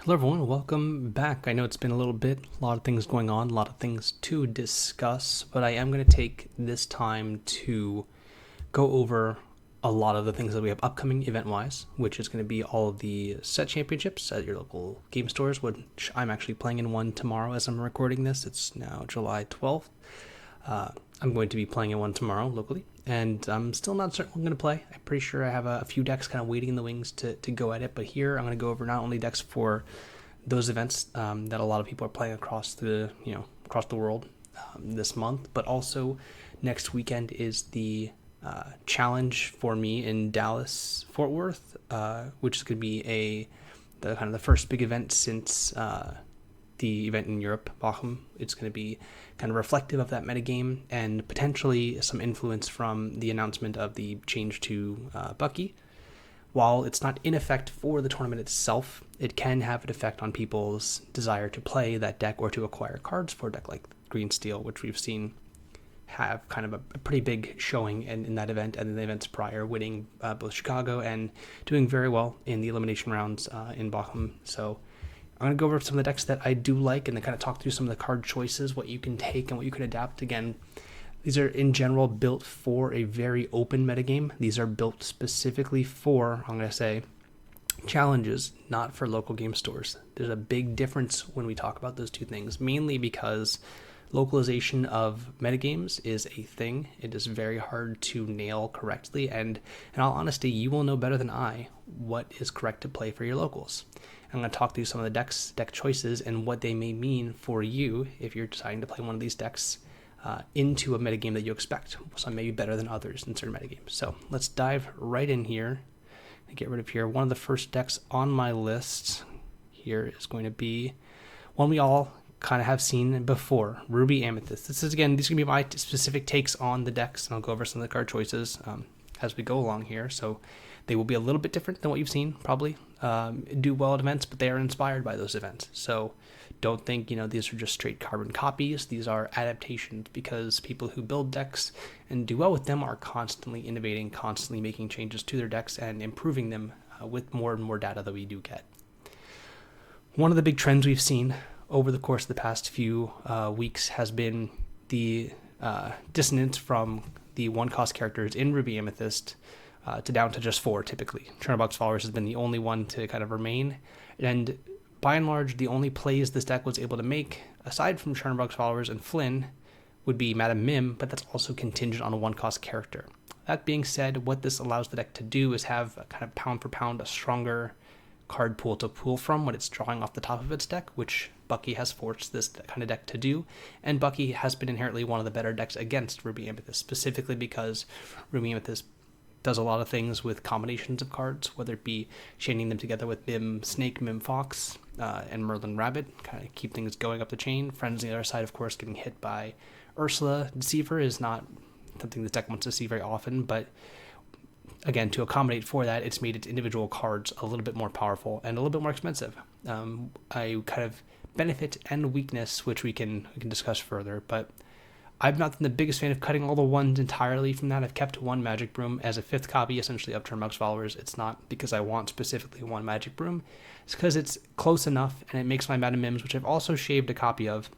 Hello, everyone. Welcome back. I know it's been a little bit, a lot of things going on, a lot of things to discuss, but I am going to take this time to go over a lot of the things that we have upcoming event wise, which is going to be all of the set championships at your local game stores, which I'm actually playing in one tomorrow as I'm recording this. It's now July 12th. I'm going to be playing in one tomorrow locally, and I'm still not certain what I'm going to play. I'm pretty sure I have a few decks kind of waiting in the wings to go at it, but here I'm going to go over not only decks for those events that a lot of people are playing across the world this month, but also next weekend is the challenge for me in Dallas Fort Worth, which is going to be the first big event since the event in Europe, Bochum. It's going to be kind of reflective of that metagame and potentially some influence from the announcement of the change to Bucky. While it's not in effect for the tournament itself, it can have an effect on people's desire to play that deck or to acquire cards for a deck like Green Steel, which we've seen have kind of a pretty big showing in that event and in the events prior, winning both Chicago and doing very well in the elimination rounds in Bochum. So I'm going to go over some of the decks that I do like and then kind of talk through some of the card choices, what you can take and what you can adapt. Again, these are in general built for a very open metagame. These are built specifically for, I'm going to say, challenges, not for local game stores. There's a big difference when we talk about those two things, mainly because localization of metagames is a thing. It is very hard to nail correctly, and in all honesty, you will know better than I what is correct to play for your locals. I'm going to talk through some of the deck choices and what they may mean for you if you're deciding to play one of these decks into a metagame that you expect. Some may be better than others in certain metagames. So let's dive right in here and get rid of here. One of the first decks on my list here is going to be one we all kind of have seen before, Ruby Amethyst. These are going to be my specific takes on the decks, and I'll go over some of the card choices as we go along here. So they will be a little bit different than what you've seen, probably. Do well at events, but they are inspired by those events. So don't think, these are just straight carbon copies. These are adaptations because people who build decks and do well with them are constantly innovating, constantly making changes to their decks and improving them with more and more data that we do get. One of the big trends we've seen over the course of the past few weeks has been the dissonance from the one-cost characters in Ruby Amethyst to down to just 4, typically. Chernobog's Followers has been the only one to kind of remain, and by and large, the only plays this deck was able to make, aside from Chernobog's Followers and Flynn, would be Madam Mim, but that's also contingent on a one-cost character. That being said, what this allows the deck to do is have a kind of pound for pound a stronger card pool to pull from when it's drawing off the top of its deck, which Bucky has forced this kind of deck to do, and Bucky has been inherently one of the better decks against Ruby Amethyst, specifically because Ruby Amethyst does a lot of things with combinations of cards, whether it be chaining them together with Mim Snake, Mim Fox, and Merlin Rabbit, kind of keep things going up the chain. Friends on the other side, of course, getting hit by Ursula Deceiver is not something this deck wants to see very often, but again, to accommodate for that, it's made its individual cards a little bit more powerful and a little bit more expensive. A kind of benefit and weakness, which we can discuss further, but I've not been the biggest fan of cutting all the ones entirely from that. I've kept one Magic Broom as a 5th copy, essentially, of Chernobog's Followers. It's not because I want specifically one Magic Broom. It's because it's close enough, and it makes my Madam Mims, which I've also shaved a copy of,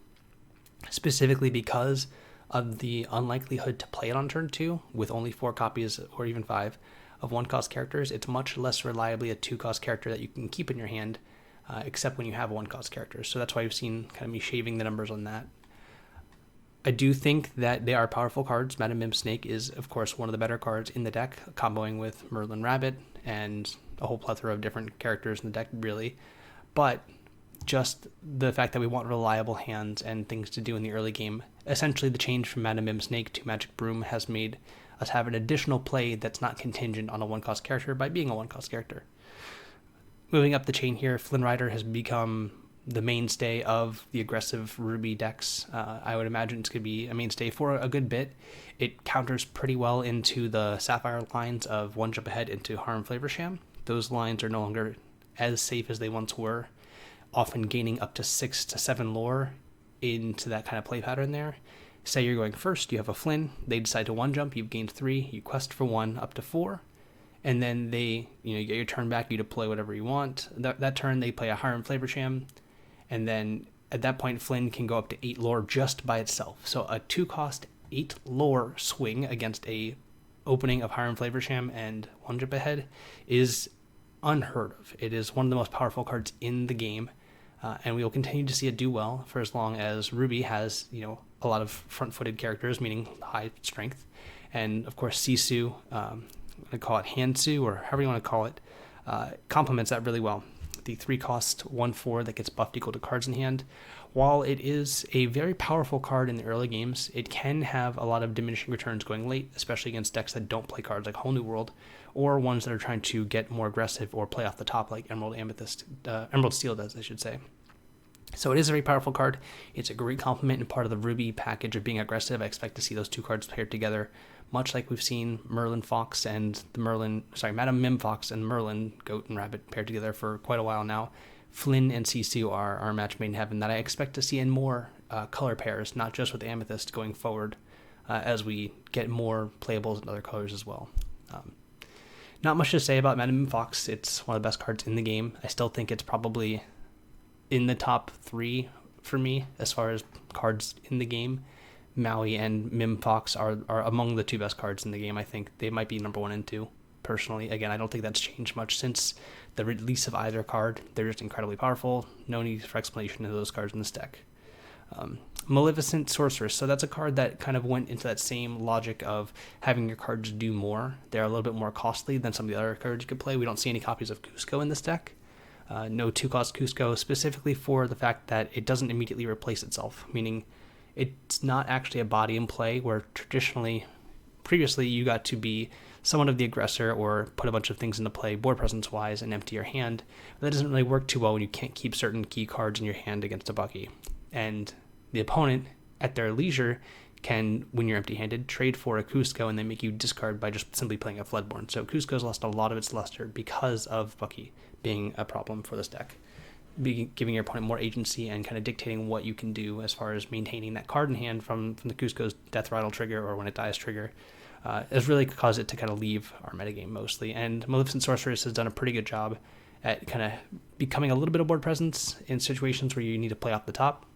specifically because of the unlikelihood to play it on turn 2 with only 4 copies, or even 5, of one-cost characters. It's much less reliably a 2-cost character that you can keep in your hand, except when you have one-cost characters. So that's why you've seen kind of me shaving the numbers on that. I do think that they are powerful cards. Madam Mim Snake is, of course, one of the better cards in the deck, comboing with Merlin Rabbit and a whole plethora of different characters in the deck, really. But just the fact that we want reliable hands and things to do in the early game, essentially the change from Madam Mim Snake to Magic Broom has made us have an additional play that's not contingent on a one-cost character by being a one-cost character. Moving up the chain here, Flynn Rider has become the mainstay of the aggressive Ruby decks. I would imagine it's going to be a mainstay for a good bit. It counters pretty well into the Sapphire lines of One Jump Ahead into Harm Flavorsham. Those lines are no longer as safe as they once were, often gaining up to 6 to 7 lore into that kind of play pattern there. Say you're going first, you have a Flynn, they decide to 1 jump, you've gained 3, you quest for 1 up to 4, and then you get your turn back, you deploy whatever you want. That turn, they play a Hiram Flavorsham, and then at that point, Flynn can go up to 8 lore just by itself. So a 2-cost 8 lore swing against a opening of Hiram Flavorsham and 1 jump ahead is unheard of. It is one of the most powerful cards in the game, and we will continue to see it do well for as long as Ruby has, a lot of front-footed characters, meaning high strength, and of course Sisu, I'm going to call it Hansu, or however you want to call it, complements that really well. The 3-cost 1/4 that gets buffed equal to cards in hand. While it is a very powerful card in the early games, it can have a lot of diminishing returns going late, especially against decks that don't play cards like Whole New World, or ones that are trying to get more aggressive or play off the top like Emerald Steel does, I should say. So it is a very powerful card. It's a great complement and part of the Ruby package of being aggressive. I expect to see those 2 cards paired together, much like we've seen Merlin Fox and Madam Mim Fox and Merlin Goat and Rabbit paired together for quite a while now. Flynn and Sisu are our match made in heaven that I expect to see in more color pairs, not just with Amethyst going forward, as we get more playables in other colors as well. Not much to say about Madam Mim Fox. It's one of the best cards in the game. I still think it's probably in the top 3 for me as far as cards in the game. Maui and Mim Fox are among the 2 best cards in the game. I think they might be number 1 and 2, personally. Again, I don't think that's changed much since the release of either card. They're just incredibly powerful. No need for explanation of those cards in this deck. Maleficent Sorceress. So that's a card that kind of went into that same logic of having your cards do more. They're a little bit more costly than some of the other cards you could play. We don't see any copies of Cusco in this deck. No 2-cost Cusco, specifically for the fact that it doesn't immediately replace itself, meaning it's not actually a body in play where previously you got to be somewhat of the aggressor or put a bunch of things into play board presence wise and empty your hand. But that doesn't really work too well when you can't keep certain key cards in your hand against a Bucky. And the opponent, at their leisure, can, when you're empty-handed, trade for a Cusco and then make you discard by just simply playing a Floodborn. So Cusco's lost a lot of its luster because of Bucky being a problem for this deck. Giving your opponent more agency and kind of dictating what you can do as far as maintaining that card in hand from the Cusco's Death Rattle trigger or when it dies trigger has really caused it to kind of leave our metagame mostly. And Maleficent Sorceress has done a pretty good job at kind of becoming a little bit of board presence in situations where you need to play off the top.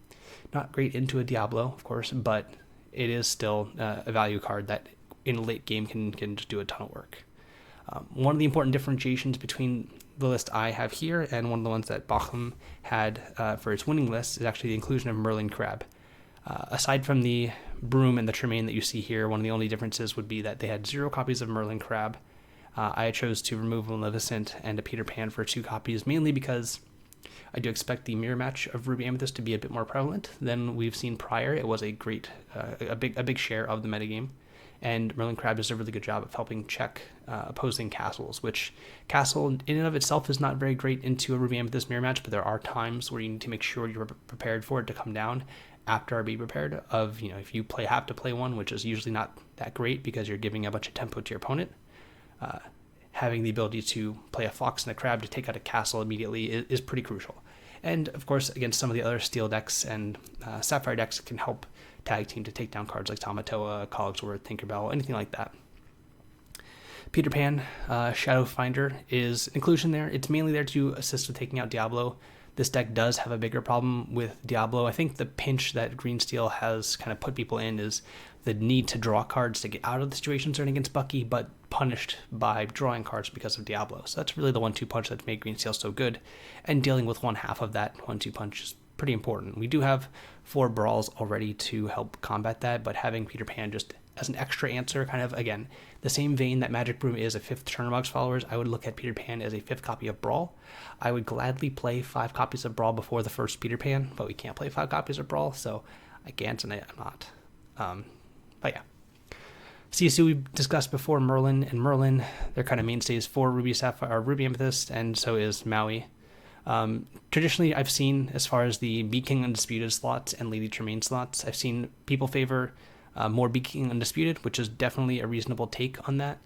Not great into a Diablo, of course, but it is still a value card that in a late game can just do a ton of work. One of the important differentiations between the list I have here and one of the ones that Bochum had for its winning list is actually the inclusion of Merlin Crab. Aside from the Broom and the Tremaine that you see here, one of the only differences would be that they had 0 copies of Merlin Crab. I chose to remove Maleficent and a Peter Pan for 2 copies, mainly because I do expect the mirror match of Ruby Amethyst to be a bit more prevalent than we've seen prior. It was a big share of the metagame. And Merlin Crab does a really good job of helping check opposing castles, which castle in and of itself is not very great into a Ruby Amethyst mirror match, but there are times where you need to make sure you're prepared for it to come down after be prepared of, if you have to play one, which is usually not that great because you're giving a bunch of tempo to your opponent. Having the ability to play a fox and a crab to take out a castle immediately is pretty crucial. And of course, against some of the other steel decks and sapphire decks, it can help tag team to take down cards like Tamatoa, Cogsworth, Tinkerbell, anything like that. Peter Pan, Shadow Finder is inclusion there. It's mainly there to assist with taking out Diablo. This deck does have a bigger problem with Diablo. I think the pinch that Green Steel has kind of put people in is the need to draw cards to get out of the situation starting against Bucky, but punished by drawing cards because of Diablo. So that's really the 1-2 punch that's made Green Steel so good. And dealing with 1/2 of that 1-2 punch is pretty important. We do have 4 brawls already to help combat that, but having Peter Pan just as an extra answer, kind of, again, the same vein that Magic Broom is a 5th Churnabox followers, I would look at Peter Pan as a 5th copy of Brawl. I would gladly play 5 copies of Brawl before the first Peter Pan, but we can't play 5 copies of Brawl, so I can't and I'm not. But yeah. Sisu we discussed before, Merlin and Merlin, they're kind of mainstays for Ruby Sapphire or Ruby Amethyst, and so is Maui. Traditionally, I've seen, as far as the Beat King Undisputed slots and Lady Tremaine slots, I've seen people favor more Beat King Undisputed, which is definitely a reasonable take on that.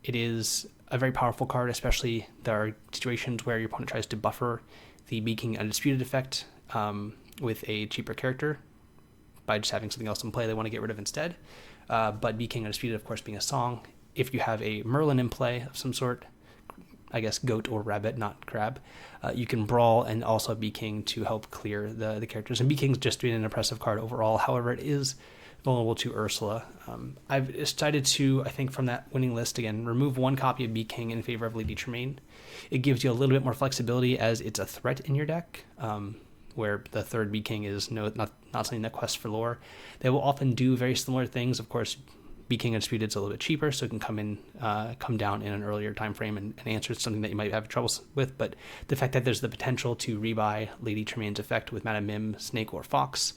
It is a very powerful card, especially there are situations where your opponent tries to buffer the Beat King Undisputed effect with a cheaper character by just having something else in play they want to get rid of instead. But Beat King Undisputed, of course, being a song, if you have a Merlin in play of some sort, I guess goat or rabbit, not crab, you can brawl and also be king to help clear the characters. And be king's just being an impressive card overall. However, it is vulnerable to Ursula. I've decided to, I think from that winning list again, remove one copy of Be King in favor of Lady Tremaine. It gives you a little bit more flexibility as it's a threat in your deck, where the third Be King is not something that quests for lore. They will often do very similar things. Of course, Be King Undisputed is a little bit cheaper, so it can come down in an earlier time frame and answer something that you might have trouble with. But the fact that there's the potential to rebuy Lady Tremaine's effect with Madame Mim, Snake, or Fox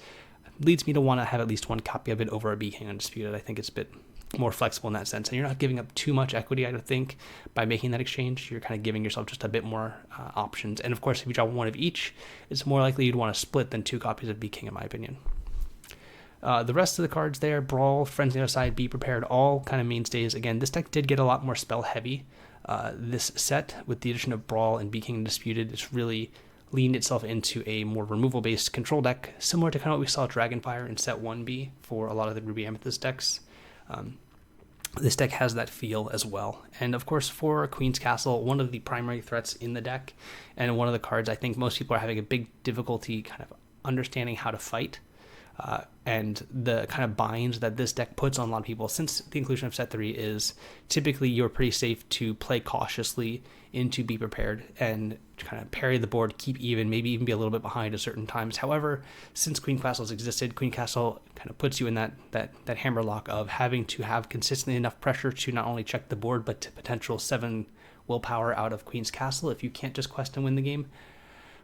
leads me to want to have at least one copy of it over a Be King Undisputed. I think it's a bit more flexible in that sense, and you're not giving up too much equity. I don't think by making that exchange, you're kind of giving yourself just a bit more options. And of course, if you draw one of each, it's more likely you'd want to split than two copies of Be King, in my opinion. The rest of the cards there, Brawl, Friends on the Other Side, Be Prepared, all kind of mainstays. Again, this deck did get a lot more spell heavy. This set, with the addition of Brawl and Be King Undisputed, it's really leaned itself into a more removal-based control deck, similar to kind of what we saw Dragonfire in set 1B for a lot of the Ruby Amethyst decks. This deck has that feel as well. And of course, for Queen's Castle, one of the primary threats in the deck, and one of the cards I think most people are having a big difficulty kind of understanding how to fight, and the kind of binds that this deck puts on a lot of people since the inclusion of set 3 is typically you're pretty safe to play cautiously into Be Prepared and kind of parry the board, keep even, maybe even be a little bit behind at certain times. However, since Queen Castle's existed, Queen Castle kind of puts you in that hammerlock of having to have consistently enough pressure to not only check the board, but to potential 7 willpower out of Queen's Castle if you can't just quest and win the game.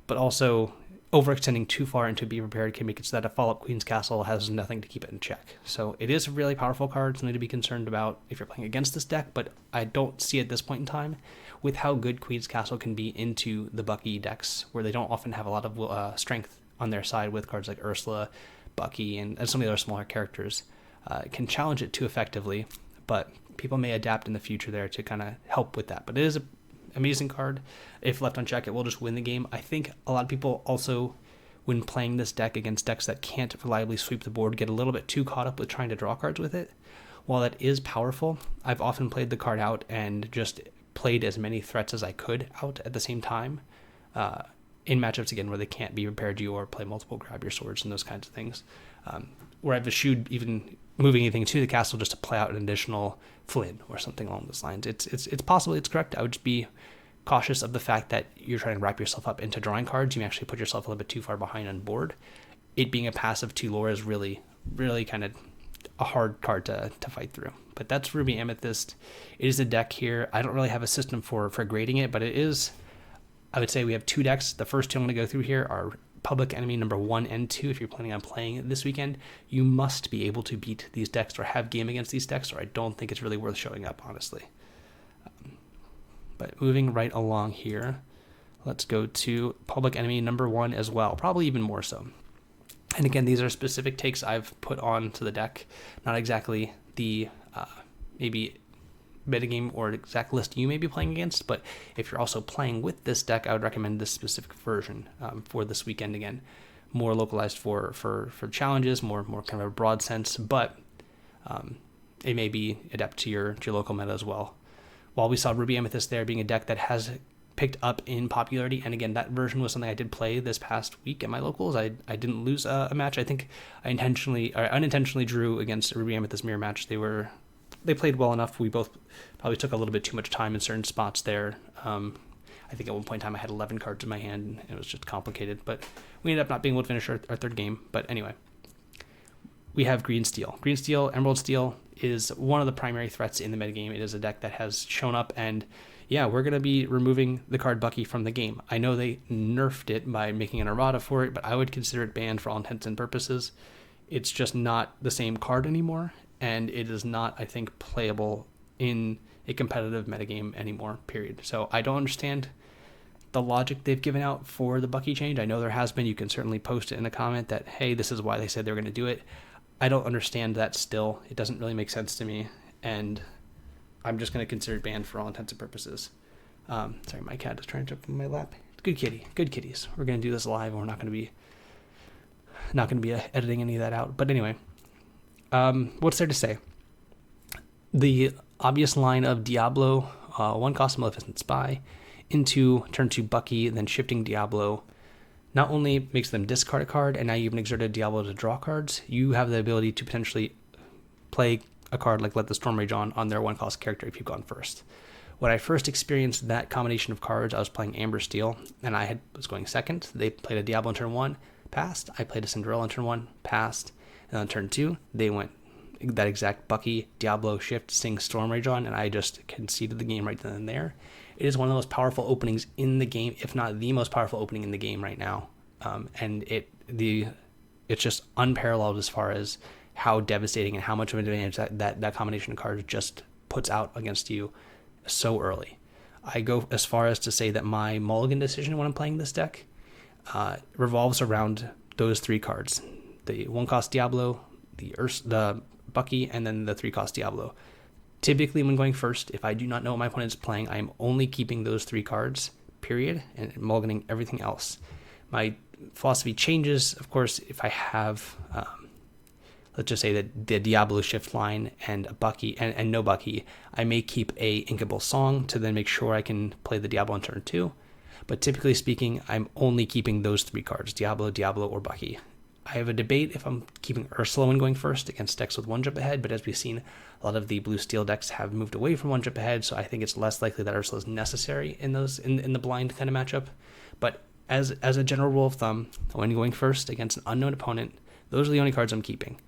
But also, overextending too far into Be Prepared can make it so that a follow-up Queen's Castle has nothing to keep it in check. So it is a really powerful card, something to be concerned about if you're playing against this deck, but I don't see at this point in time with how good Queen's Castle can be into the Bucky decks, where they don't often have a lot of strength on their side with cards like Ursula, Bucky, and some of the other smaller characters. Can challenge it too effectively, but people may adapt in the future there to kind of help with that. But it is an amazing card. If left unchecked, it will just win the game. I think a lot of people also, when playing this deck against decks that can't reliably sweep the board, get a little bit too caught up with trying to draw cards with it. While that is powerful, I've often played the card out and just played as many threats as I could out at the same time in matchups, again, where they can't Be Prepared you or play multiple Grab Your Swords and those kinds of things. Where I've eschewed even moving anything to the castle just to play out an additional Flynn or something along those lines. It's possible it's correct. I would just be cautious of the fact that you're trying to wrap yourself up into drawing cards. You may actually put yourself a little bit too far behind on board. It being a passive 2 lore is really, really kind of a hard card to fight through. But that's Ruby Amethyst. It is a deck here. I don't really have a system for grading it, but it is, I would say we have 2 decks. The first 2 I'm going to go through here are Public Enemy number 1 and 2. If you're planning on playing it this weekend, you must be able to beat these decks or have game against these decks, or I don't think it's really worth showing up, honestly. But moving right along here, let's go to Public Enemy number 1 as well, probably even more so. And again, these are specific takes I've put onto the deck, not exactly the maybe metagame or exact list you may be playing against, but if you're also playing with this deck, I would recommend this specific version for this weekend. Again, more localized for challenges, more kind of a broad sense, but it may be adept to your local meta as well. While we saw Ruby Amethyst there being a deck that has picked up in popularity, and again, that version was something I did play this past week at my locals. I didn't lose a match. I think I unintentionally drew against a Ruby Amethyst mirror match. They played well enough. We both probably took a little bit too much time in certain spots there. I think at one point in time I had 11 cards in my hand, and it was just complicated, but we ended up not being able to finish our third game. But anyway, we have Green Steel. Green Steel, Emerald Steel is one of the primary threats in the metagame. It is a deck that has shown up, and yeah, we're going to be removing the card Bucky from the game. I know they nerfed it by making an errata for it, but I would consider it banned for all intents and purposes. It's just not the same card anymore, and it is not, I think, playable in a competitive metagame anymore, period. So I don't understand the logic they've given out for the Bucky change. I know there has been. You can certainly post it in a comment that, hey, this is why they said they're going to do it. I don't understand that still. It doesn't really make sense to me, and I'm just going to consider it banned for all intents and purposes. Sorry, my cat is trying to jump on my lap. Good kitty. Good kitties. We're going to do this live, and we're not going to be editing any of that out. But anyway, what's there to say? the obvious line of Diablo, 1 cost Maleficent Spy, into turn 2 Bucky, then shifting Diablo not only makes them discard a card, and now you've exerted Diablo to draw cards, you have the ability to potentially play a card like Let the Storm Rage on their 1 cost character if you've gone first. When I first experienced that combination of cards, I was playing Amber Steel, and was going second. They played a Diablo on turn 1, passed. I played a Cinderella on turn 1, passed. And on turn 2, they went that exact Bucky, Diablo, Shift, Sing, Storm Rage on, and I just conceded the game right then and there. It is one of the most powerful openings in the game, if not the most powerful opening in the game right now. And it's just unparalleled as far as how devastating and how much of an advantage that combination of cards just puts out against you so early. I go as far as to say that my mulligan decision when I'm playing this deck revolves around those 3 cards: the 1-cost Diablo, the Bucky, and then the 3-cost Diablo. Typically, when going first, if I do not know what my opponent is playing, I am only keeping those 3 cards, period, and mulliganing everything else. My philosophy changes, of course, if I have, let's just say that the Diablo shift line and a Bucky and no Bucky, I may keep a Inkable Song to then make sure I can play the Diablo on turn 2. But typically speaking, I'm only keeping those 3 cards: Diablo, or Bucky. I have a debate if I'm keeping Ursula when going first against decks with 1 jump ahead, but as we've seen, a lot of the blue steel decks have moved away from 1 jump ahead, so I think it's less likely that Ursula is necessary in the blind kind of matchup. But as a general rule of thumb, when going first against an unknown opponent, those are the only cards I'm keeping.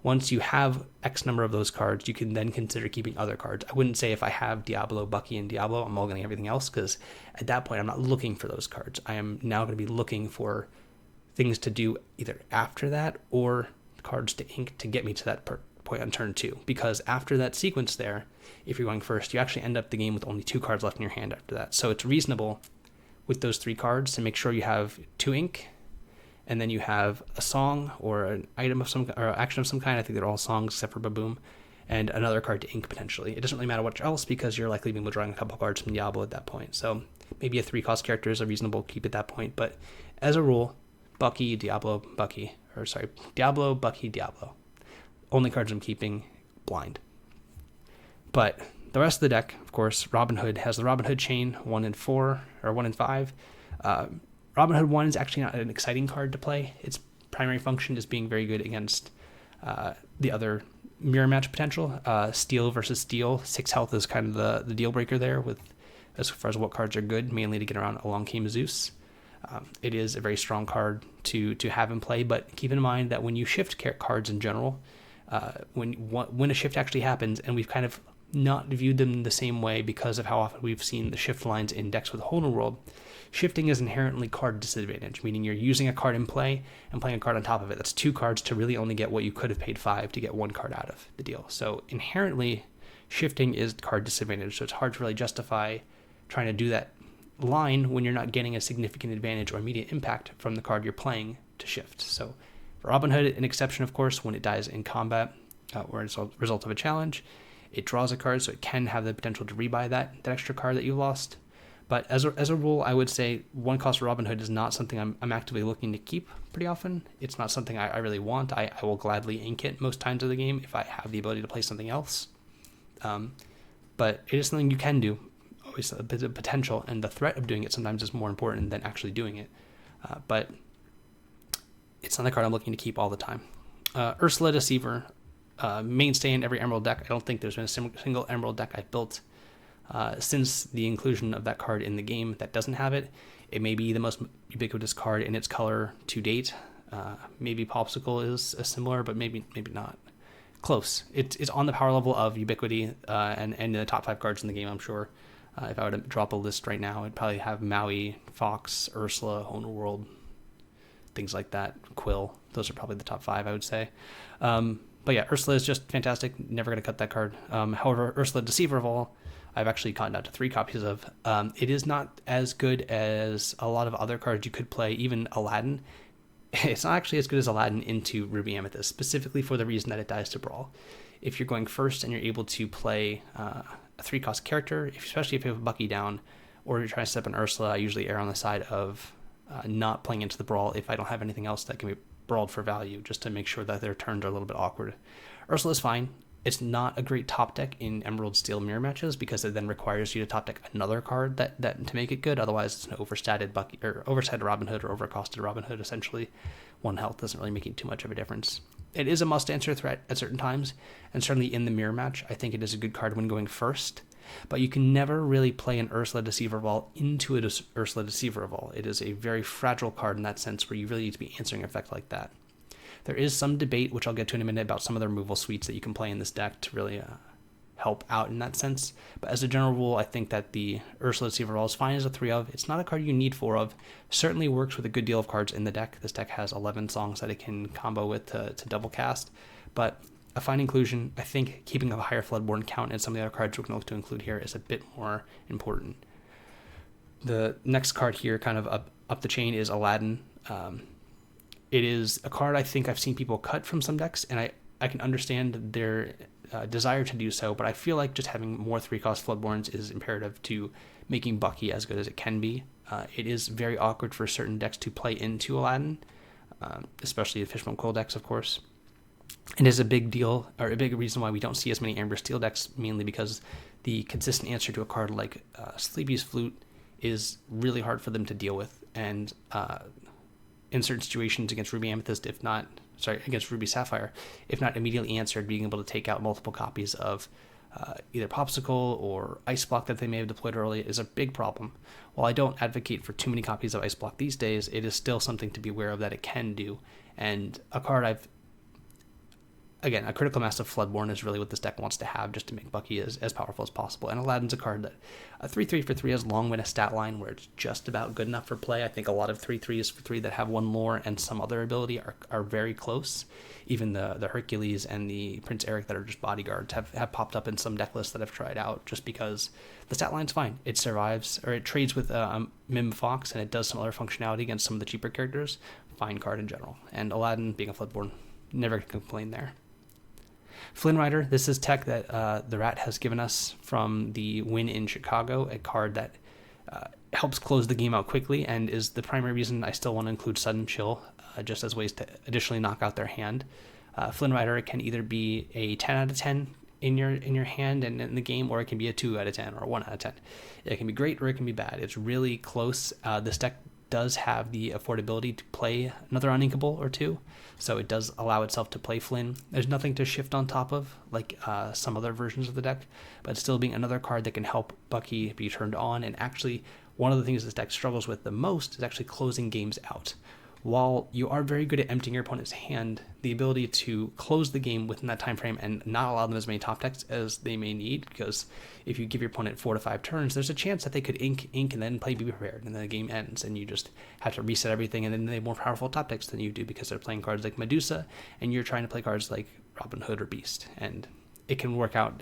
Once you have X number of those cards, you can then consider keeping other cards. I wouldn't say if I have Diablo, Bucky, and Diablo, I'm mulliganing everything else, because at that point, I'm not looking for those cards. I am now going to be looking for things to do either after that or cards to ink to get me to that point on turn 2. Because after that sequence there, if you're going first, you actually end up the game with only 2 cards left in your hand after that. So it's reasonable with those 3 cards to make sure you have 2 ink, and then you have a song or an item of some or action of some kind. I think they're all songs except for Baboom, and another card to ink potentially. It doesn't really matter what else, because you're likely being withdrawing a couple cards from Diablo at that point. So maybe a 3-cost character is a reasonable keep at that point. But as a rule, Bucky, Diablo, Bucky. Diablo, Bucky, Diablo. Only cards I'm keeping blind. But the rest of the deck, of course, Robin Hood has the Robin Hood chain, 1 and 4, or 1 and 5. Robin Hood 1 is actually not an exciting card to play. Its primary function is being very good against the other mirror match potential. Steel versus Steel. 6 health is kind of the deal breaker there, with as far as what cards are good, mainly to get around Along Came Zeus. It is a very strong card to have in play, but keep in mind that when you shift cards in general, when a shift actually happens, and we've kind of not viewed them the same way because of how often we've seen the shift lines in decks with Whole New World, shifting is inherently card disadvantage, meaning you're using a card in play and playing a card on top of it. That's 2 cards to really only get what you could have paid 5 to get 1 card out of the deal. So inherently, shifting is card disadvantage, so it's hard to really justify trying to do that line when you're not getting a significant advantage or immediate impact from the card you're playing to shift. So for Robin Hood, an exception, of course, when it dies in combat or as a result of a challenge, it draws a card, so it can have the potential to rebuy that extra card that you lost. But as a rule, I would say 1-cost Robin Hood is not something I'm actively looking to keep pretty often. It's not something I really want. I will gladly ink it most times of the game if I have the ability to play something else. But it is something you can do. Always a bit of potential, and the threat of doing it sometimes is more important than actually doing it. But it's not the card I'm looking to keep all the time. Ursula Deceiver, mainstay in every Emerald deck. I don't think there's been a single Emerald deck I've built since the inclusion of that card in the game that doesn't have it. It may be the most ubiquitous card in its color to date. Maybe Popsicle is similar, but maybe not. Close. It's on the power level of ubiquity and the top 5 cards in the game, I'm sure. If I were to drop a list right now, I'd probably have Maui, Fox, Ursula, Whole New World, things like that. Quill. Those are probably the top 5, I would say. But yeah, Ursula is just fantastic. Never going to cut that card. However, Ursula Deceiver of all, I've actually gotten out to 3 copies of. It is not as good as a lot of other cards you could play, even Aladdin. It's not actually as good as Aladdin into Ruby Amethyst, specifically for the reason that it dies to Brawl. If you're going first and you're able to play a 3-cost character, especially if you have a Bucky down, or you're trying to step on Ursula, I usually err on the side of not playing into the Brawl if I don't have anything else that can be brawled for value, just to make sure that their turns are a little bit awkward. Ursula is fine. It's not a great top deck in Emerald Steel mirror matches because it then requires you to top deck another card that to make it good. Otherwise, it's an overstated Bucky or overstated Robin Hood or overcosted Robin Hood. Essentially, one health doesn't really make too much of a difference. It is a must-answer threat at certain times, and certainly in the mirror match, I think it is a good card when going first. But you can never really play an Ursula Deceiver Ball into an Ursula Deceiver Ball. It is a very fragile card in that sense, where you really need to be answering an effect like that. There is some debate, which I'll get to in a minute, about some of the removal suites that you can play in this deck to really help out in that sense. But as a general rule, I think that the Ursula Deceiver Ball is fine as a 3 of. It's not a card you need 4 of. Certainly works with a good deal of cards in the deck. This deck has 11 songs that it can combo with to double cast. But a fine inclusion, I think keeping a higher Floodborn count and some of the other cards we're going to look to include here is a bit more important. The next card here, kind of up the chain, is Aladdin. It is a card I think I've seen people cut from some decks, and I can understand their desire to do so, but I feel like just having more 3-cost Floodborns is imperative to making Bucky as good as it can be. It is very awkward for certain decks to play into Aladdin, especially the Fishbone Quill decks, of course. It is a big deal, or a big reason why we don't see as many Amber Steel decks, mainly because the consistent answer to a card like Sleepy's Flute is really hard for them to deal with, and in certain situations against Ruby Amethyst, against Ruby Sapphire, if not immediately answered, being able to take out multiple copies of either Popsicle or Ice Block that they may have deployed early is a big problem. While I don't advocate for too many copies of Ice Block these days, it is still something to be aware of that it can do. And a card again, a critical mass of Floodborn is really what this deck wants to have, just to make Bucky as powerful as possible. And Aladdin's a card that a 3/3 for 3 has long been a stat line where it's just about good enough for play. I think a lot of 3/3s for 3 that have one lore and some other ability are very close. Even the Hercules and the Prince Eric that are just bodyguards have popped up in some deck lists that I've tried out, just because the stat line's fine. It survives, or it trades with Mim Fox, and it does some other functionality against some of the cheaper characters. Fine card in general. And Aladdin, being a Floodborn, never can complain there. Flynn Rider, this is tech that the Rat has given us from the win in Chicago, a card that helps close the game out quickly and is the primary reason I still want to include Sudden Chill, just as ways to additionally knock out their hand. Flynn Rider can either be a 10 out of 10 in your hand and in the game, or it can be a 2 out of 10 or a 1 out of 10. It can be great or it can be bad. It's really close. This deck does have the affordability to play another Uninkable or 2, so it does allow itself to play Flynn. There's nothing to shift on top of, like some other versions of the deck, but still being another card that can help Bucky be turned on. And actually, one of the things this deck struggles with the most is actually closing games out. While you are very good at emptying your opponent's hand, the ability to close the game within that time frame and not allow them as many top decks as they may need, because if you give your opponent 4 to 5 turns, there's a chance that they could ink, and then play Be Prepared, and then the game ends, and you just have to reset everything, and then they have more powerful top decks than you do because they're playing cards like Medusa, and you're trying to play cards like Robin Hood or Beast, and it can work out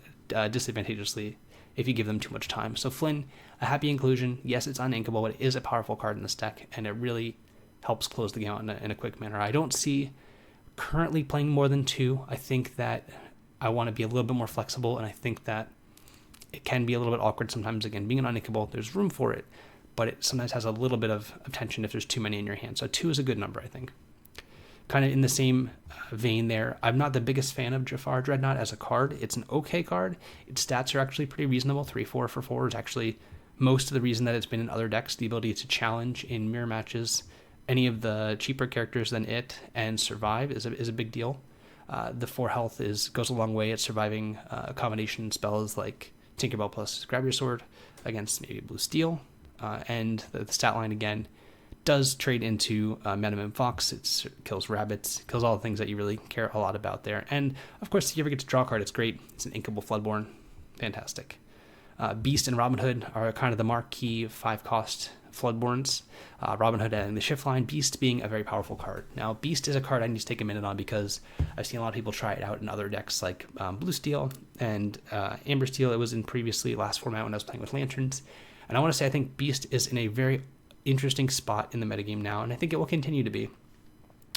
disadvantageously if you give them too much time. So Flynn, a happy inclusion. Yes, it's uninkable, but it is a powerful card in this deck, and it really helps close the game out in a quick manner. I don't see currently playing more than 2. I think that I want to be a little bit more flexible, and I think that it can be a little bit awkward sometimes. Again, being an uninkable, there's room for it, but it sometimes has a little bit of tension if there's too many in your hand. So 2 is a good number, I think. Kind of in the same vein there, I'm not the biggest fan of Jafar Dreadnought as a card. It's an okay card. Its stats are actually pretty reasonable. 3/4 for 4 is actually most of the reason that it's been in other decks. The ability to challenge in mirror matches any of the cheaper characters than it and survive is a big deal. The 4 health goes a long way at surviving combination spells like Tinkerbell plus Grab Your Sword against maybe Blue Steel. And the stat line, again, does trade into Mim Fox. It kills rabbits, kills all the things that you really care a lot about there. And, of course, if you ever get to draw a card, it's great. It's an inkable Floodborn. Fantastic. Beast and Robin Hood are kind of the marquee 5-cost Floodborns. Robin Hood and the shift line, Beast being a very powerful card. Now, Beast is a card I need to take a minute on because I've seen a lot of people try it out in other decks like Blue Steel and Amber Steel. It was in previously last format when I was playing with Lanterns. And I want to say I think Beast is in a very interesting spot in the metagame now, and I think it will continue to be.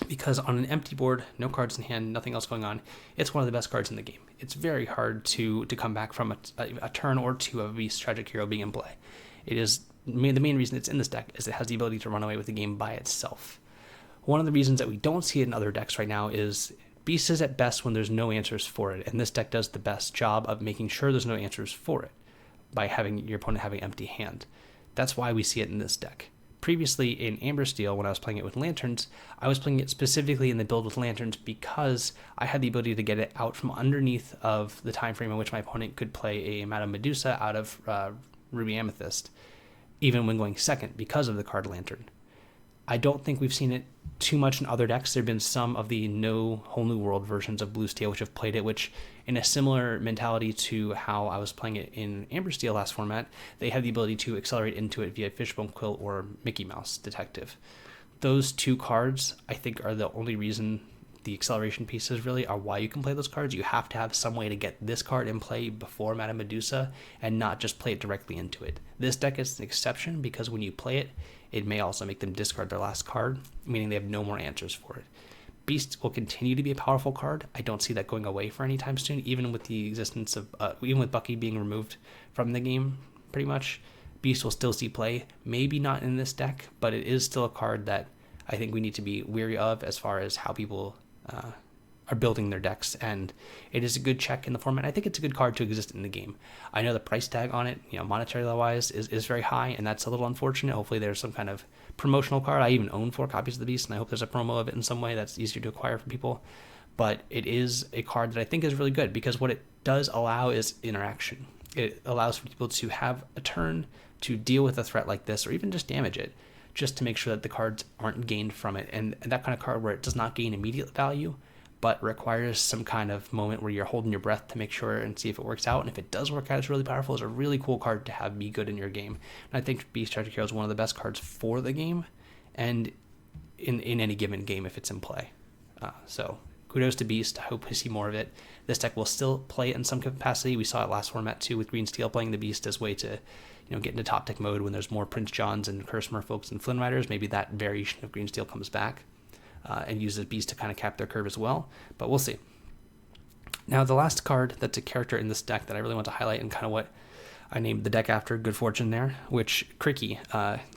Because on an empty board, no cards in hand, nothing else going on, it's one of the best cards in the game. It's very hard to come back from a turn or 2 of a Beast Tragic Hero being in play. It is the main reason it's in this deck is it has the ability to run away with the game by itself. One of the reasons that we don't see it in other decks right now is Beast is at best when there's no answers for it, and this deck does the best job of making sure there's no answers for it by having your opponent having empty hand. That's why we see it in this deck. Previously in Amber Steel, when I was playing it with Lanterns, I was playing it specifically in the build with Lanterns because I had the ability to get it out from underneath of the time frame in which my opponent could play a Madame Medusa out of Ruby Amethyst, even when going second because of the card Lantern. I don't think we've seen it too much in other decks. There have been some of the No Whole New World versions of Blue Steel which have played it, which in a similar mentality to how I was playing it in Amber Steel last format, they have the ability to accelerate into it via Fishbone Quill or Mickey Mouse Detective. Those two cards, I think, are the only reason the acceleration pieces really are why you can play those cards. You have to have some way to get this card in play before Madame Medusa and not just play it directly into it. This deck is an exception because when you play it, it may also make them discard their last card, meaning they have no more answers for it. Beast will continue to be a powerful card. I don't see that going away for any time soon, even with the existence of, even with Bucky being removed from the game, pretty much. Beast will still see play. Maybe not in this deck, but it is still a card that I think we need to be wary of as far as how people are building their decks, and it is a good check in the format. I think it's a good card to exist in the game. I know the price tag on it, monetary wise, is very high, and that's a little unfortunate. Hopefully there's some kind of promotional card. I even own 4 copies of the Beast, and I hope there's a promo of it in some way that's easier to acquire for people. But it is a card that I think is really good because what it does allow is interaction. It allows for people to have a turn to deal with a threat like this, or even just damage it, just to make sure that the cards aren't gained from it. And that kind of card where it does not gain immediate value, but requires some kind of moment where you're holding your breath to make sure and see if it works out. And if it does work out, it's really powerful. It's a really cool card to have be good in your game. And I think Beast Tragic Hero is one of the best cards for the game and in any given game if it's in play. So kudos to Beast. I hope we see more of it. This deck will still play it in some capacity. We saw it last format too with Green Steel playing the Beast as a way to get into top deck mode when there's more Prince Johns and Curse Merfolks and Flynn Riders. Maybe that variation of Green Steel comes back. And uses Beast to kind of cap their curve as well, but we'll see. Now, the last card that's a character in this deck that I really want to highlight and kind of what I named the deck after, Good Fortune there, which Cricky,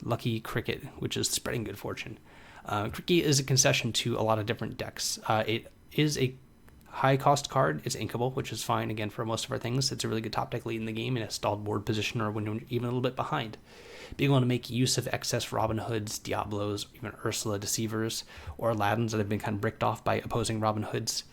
Lucky Cricket, which is spreading good fortune. Cricky is a concession to a lot of different decks. It is a high-cost card. It's inkable, which is fine, again, for most of our things. It's a really good top deck lead in the game in a stalled board position or when you're even a little bit behind. Being able to make use of excess Robin Hoods, Diablos, even Ursula Deceivers, or Aladdins that have been kind of bricked off by opposing Robin Hoods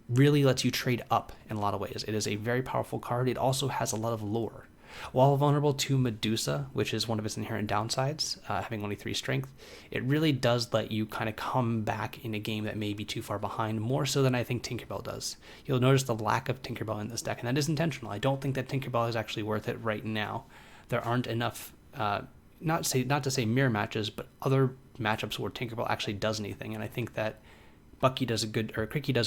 really lets you trade up in a lot of ways. It is a very powerful card. It also has a lot of lore. While vulnerable to Medusa, which is one of its inherent downsides, having only 3 strength, it really does let you kind of come back in a game that may be too far behind, more so than I think Tinkerbell does. You'll notice the lack of Tinkerbell in this deck, and that is intentional. I don't think that Tinkerbell is actually worth it right now. There aren't enough not to say mirror matches, but other matchups where Tinkerbell actually does anything. And I think that Cricky does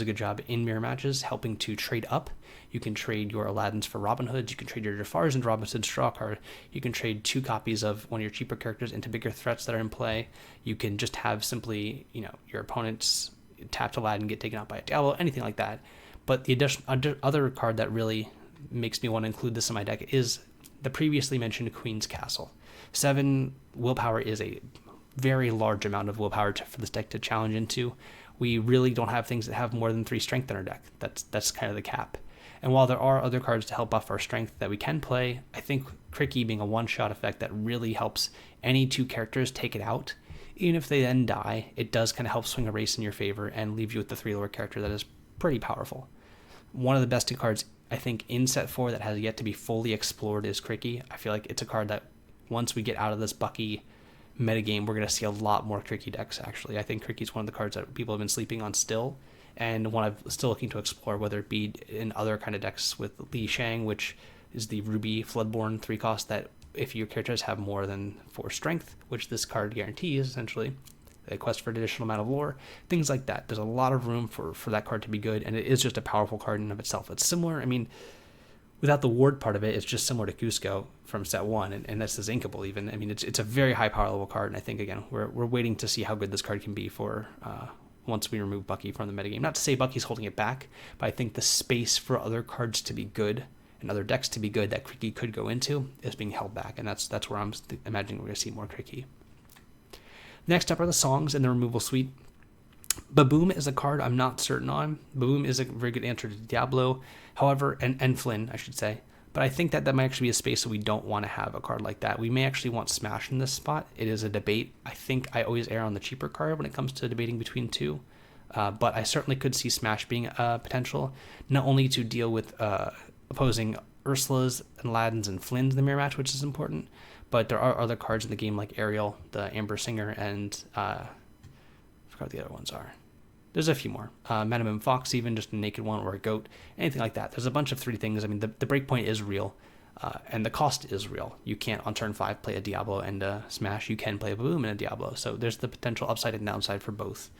a good job in mirror matches, helping to trade up. You can trade your Aladdins for Robin Hoods. You can trade your Jafars into Robin Hood's draw card. You can trade 2 copies of one of your cheaper characters into bigger threats that are in play. You can just have simply, your opponent's tapped Aladdin get taken out by a Diablo, anything like that. But the other card that really makes me want to include this in my deck is the previously mentioned Queen's Castle. 7 willpower is a very large amount of willpower for this deck to challenge into. We really don't have things that have more than 3 strength in our deck. That's kind of the cap. And while there are other cards to help buff our strength that we can play, I think Cricky being a one-shot effect that really helps any 2 characters take it out. Even if they then die, it does kind of help swing a race in your favor and leave you with the 3 lower character that is pretty powerful. One of the best 2 cards, I think, in set 4 that has yet to be fully explored is Cricky. I feel like it's a card that once we get out of this Bucky metagame, we're going to see a lot more Cricky decks, actually. I think Cricky's one of the cards that people have been sleeping on still, and one I'm still looking to explore, whether it be in other kind of decks with Li Shang, which is the Ruby Floodborn 3-cost that if your characters have more than 4 strength, which this card guarantees, essentially, a quest for an additional amount of lore, things like that. There's a lot of room for that card to be good, and it is just a powerful card in and of itself. It's similar, without the ward part of it, it's just similar to Cusco from set 1, and this is inkable even. It's a very high power level card, and I think, again, we're waiting to see how good this card can be for once we remove Bucky from the metagame. Not to say Bucky's holding it back, but I think the space for other cards to be good and other decks to be good that Cricky could go into is being held back, and that's where I'm imagining we're going to see more Cricky. Next up are the songs and the removal suite. Baboom is a card I'm not certain on. Baboom is a very good answer to Diablo, however, and Flynn, I should say. But I think that might actually be a space that we don't want to have a card like that. We may actually want Smash in this spot. It is a debate. I think I always err on the cheaper card when it comes to debating between two. But I certainly could see Smash being a potential, not only to deal with opposing Ursula's and Aladdin's and Flynn's in the mirror match, which is important, but there are other cards in the game like Ariel, the Amber Singer, and I forgot what the other ones are. There's a few more. Madam and Fox, even just a naked one or a goat, anything like that. There's a bunch of 3 things. I mean, the breakpoint is real, and the cost is real. You can't, on turn 5, play a Diablo and a Smash. You can play a Baboom and a Diablo. So there's the potential upside and downside for both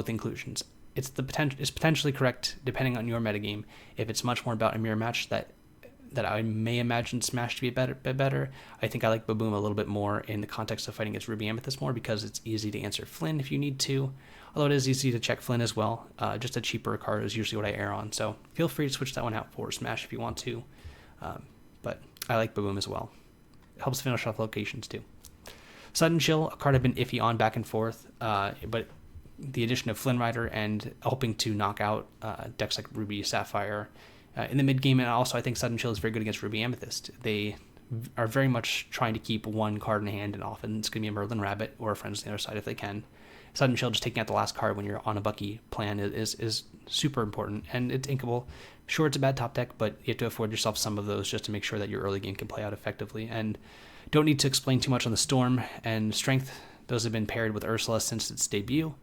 inclusions. It's potentially correct depending on your metagame. If it's much more about a mirror match that I may imagine Smash to be a bit better, I think I like Baboom a little bit more in the context of fighting against Ruby Amethyst more, because it's easy to answer Flynn if you need to, although it is easy to check Flynn as well. Just a cheaper card is usually what I err on, so feel free to switch that one out for Smash if you want to, but I like Baboom as well. It helps finish off locations too. Sudden Chill, a card I've been iffy on back and forth, but the addition of Flynn Rider and hoping to knock out decks like Ruby, Sapphire, in the mid game, and also I think Sudden Chill is very good against Ruby Amethyst. They are very much trying to keep one card in hand, and often it's going to be a Merlin Rabbit or a Friends on the other side if they can. Sudden Chill, just taking out the last card when you're on a Bucky plan, is super important, and it's inkable. Sure, it's a bad top deck, but you have to afford yourself some of those just to make sure that your early game can play out effectively. And don't need to explain too much on the Storm and Strength. Those have been paired with Ursula since its debut.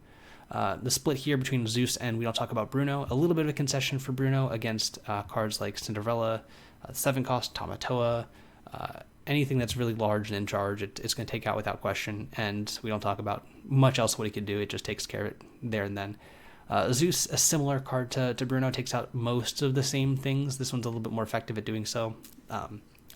The split here between Zeus and we don't talk about Bruno, a little bit of a concession for Bruno against cards like Cinderella, 7-cost, Tamatoa, anything that's really large and in charge, it's going to take out without question, and we don't talk about much else what he could do. It just takes care of it there and then. Zeus, a similar card to Bruno, takes out most of the same things. This one's a little bit more effective at doing so.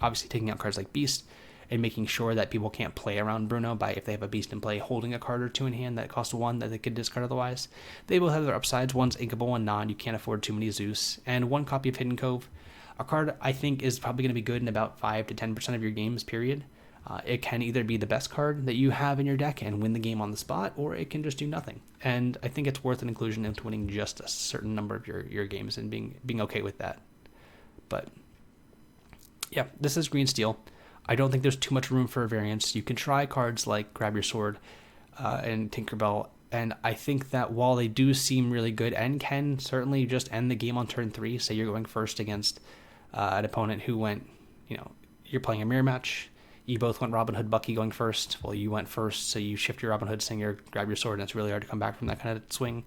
Obviously taking out cards like Beast, and making sure that people can't play around Bruno by, if they have a Beast in play, holding a card or 2 in hand that costs 1 that they could discard otherwise. They will have their upsides. One's inkable, one non. You can't afford too many Zeus. And 1 copy of Hidden Cove, a card I think is probably going to be good in about 5 to 10% of your games, period. It can either be the best card that you have in your deck and win the game on the spot, or it can just do nothing. And I think it's worth an inclusion into winning just a certain number of your games and being okay with that. But yeah, this is green steel. I don't think there's too much room for variance. You can try cards like Grab Your Sword and Tinkerbell, and I think that while they do seem really good and can certainly just end the game on turn 3, say you're going first against an opponent who went, you're playing a mirror match, you both went Robin Hood Bucky going first, well, you went first, so you shift your Robin Hood Singer, Grab Your Sword, and it's really hard to come back from that kind of swing.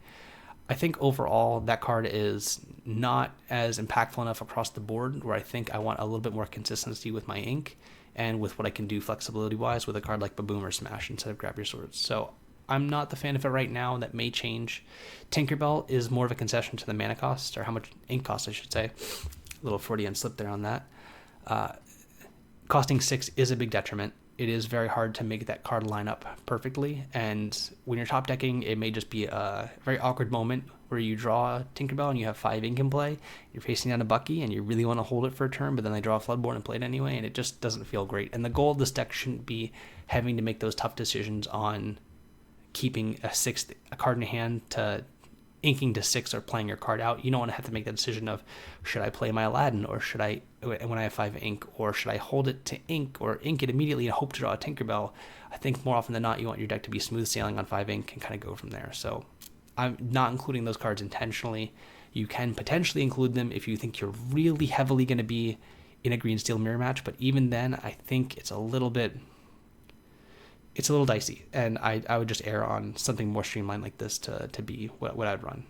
I think overall that card is not as impactful enough across the board, where I think I want a little bit more consistency with my ink and with what I can do flexibility-wise with a card like Baboom or Smash instead of Grab Your Swords. So I'm not the fan of it right now. That may change. Tinkerbell is more of a concession to the mana cost, or how much ink cost, I should say. A little Freudian slip there on that. Costing 6 is a big detriment. It is very hard to make that card line up perfectly, and when you're top decking, it may just be a very awkward moment where you draw Tinkerbell and you have 5 ink in play, you're facing down a Bucky and you really want to hold it for a turn, but then they draw a Floodborn and play it anyway, and it just doesn't feel great. And the goal of this deck shouldn't be having to make those tough decisions on keeping a card in hand to inking to 6 or playing your card out. You don't want to have to make that decision of, should I play my Aladdin, or should I, when I have 5 ink, or should I hold it to ink or ink it immediately and hope to draw a Tinkerbell? I think more often than not, you want your deck to be smooth sailing on 5 ink and kind of go from there. So I'm not including those cards intentionally. You can potentially include them if you think you're really heavily going to be in a green steel mirror match, but even then, I think it's a little dicey, and I would just err on something more streamlined like this to be what I'd run.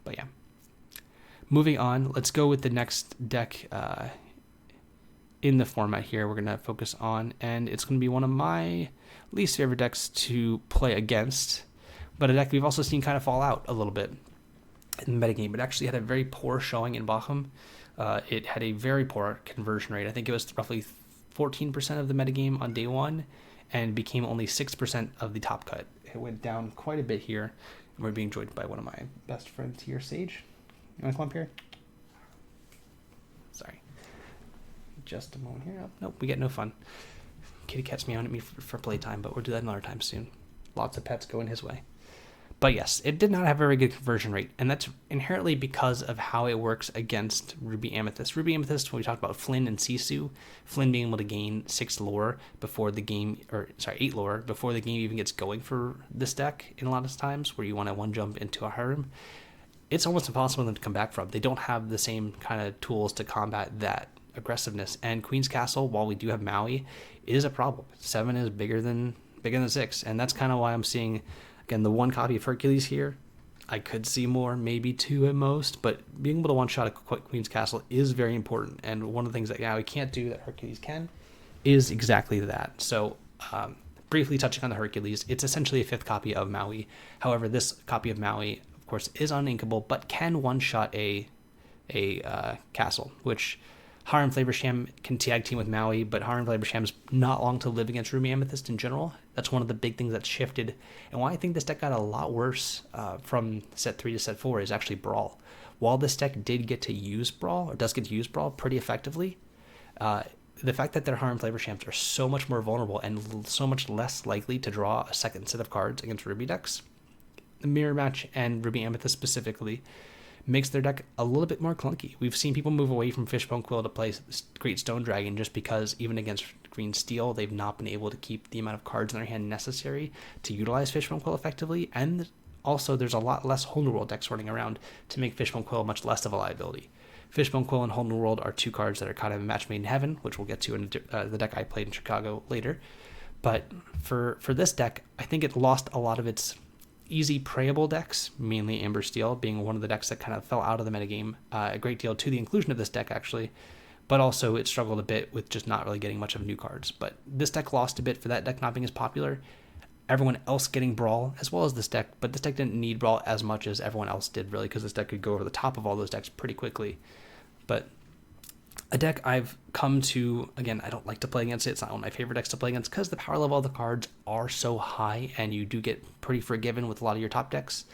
But yeah. Moving on, let's go with the next deck in the format here we're going to focus on, and it's going to be one of my least favorite decks to play against, but a deck we've also seen kind of fall out a little bit in the metagame. It actually had a very poor showing in Bochum. It had a very poor conversion rate. I think it was roughly 14% of the metagame on day 1 and became only 6% of the top cut. It went down quite a bit here, and we're being joined by one of my best friends here, Sage. You want to come up here? Sorry. Just a moment here. Nope, we get no fun. Kitty cat's meowing at me for playtime, but we'll do that another time soon. Lots of pets going his way. But yes, it did not have a very good conversion rate, and that's inherently because of how it works against Ruby Amethyst. Ruby Amethyst, when we talked about Flynn and Sisu, Flynn being able to gain 6 lore before the game, 8 lore before the game even gets going for this deck in a lot of times, where you want to one jump into a harem, it's almost impossible for them to come back from. They don't have the same kind of tools to combat that aggressiveness. And Queen's Castle, while we do have Maui, is a problem. 7 is bigger than 6, and that's kind of why I'm seeing, again, the 1 copy of Hercules here. I could see more, maybe 2 at most, but being able to one-shot a Queen's Castle is very important, and one of the things that we can't do that Hercules can is exactly that. So, briefly touching on the Hercules, it's essentially a 5th copy of Maui. However, this copy of Maui, of course, is uninkable, but can one-shot a castle, which Harem Flavorsham can tag team with Maui, but Harem Flavorsham is not long to live against Ruby Amethyst in general. That's one of the big things that's shifted, and why I think this deck got a lot worse from set 3 to set 4 is actually Brawl. While this deck did get to use Brawl, or does get to use Brawl pretty effectively, the fact that their Harem Flavorshams are so much more vulnerable and so much less likely to draw a second set of cards against Ruby decks, the Mirror Match and Ruby Amethyst specifically makes their deck a little bit more clunky. We've seen people move away from Fishbone Quill to play Great Stone Dragon just because even against Green Steel, they've not been able to keep the amount of cards in their hand necessary to utilize Fishbone Quill effectively, and also there's a lot less Whole New World decks running around to make Fishbone Quill much less of a liability. Fishbone Quill and Whole New World are 2 cards that are kind of a match made in heaven, which we'll get to in the deck I played in Chicago later. But for this deck, I think it lost a lot of its easy preyable decks, mainly Amber Steel being one of the decks that kind of fell out of the metagame a great deal to the inclusion of this deck actually, but also it struggled a bit with just not really getting much of new cards. But this deck lost a bit for that deck not being as popular. Everyone else getting Brawl as well as this deck, but this deck didn't need Brawl as much as everyone else did really, because this deck could go over the top of all those decks pretty quickly. But a deck I've come to, again, I don't like to play against it. It's not one of my favorite decks to play against because the power level of the cards are so high and you do get pretty forgiven with a lot of your top decks